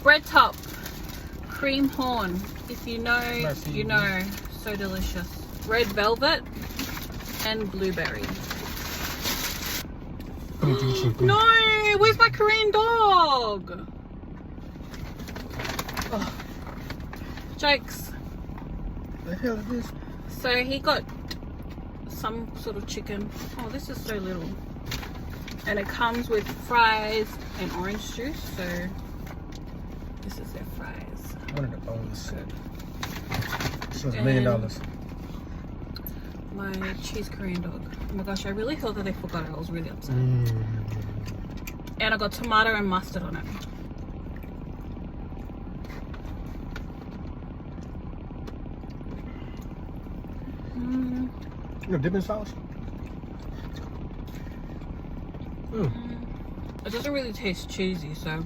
Bread top, cream horn. If you know, you know. So delicious. Red velvet and blueberry. No, where's my Korean dog? Oh. Jokes. The hell is this? So he got some sort of chicken. Oh, this is so little. And it comes with fries and orange juice. So this is their fries. One of the bowls. This was $1 million. My cheese Korean dog. Oh my gosh, I really thought that they forgot it. I was really upset. And I got tomato and mustard on it. You know, dipping sauce? It doesn't really taste cheesy, so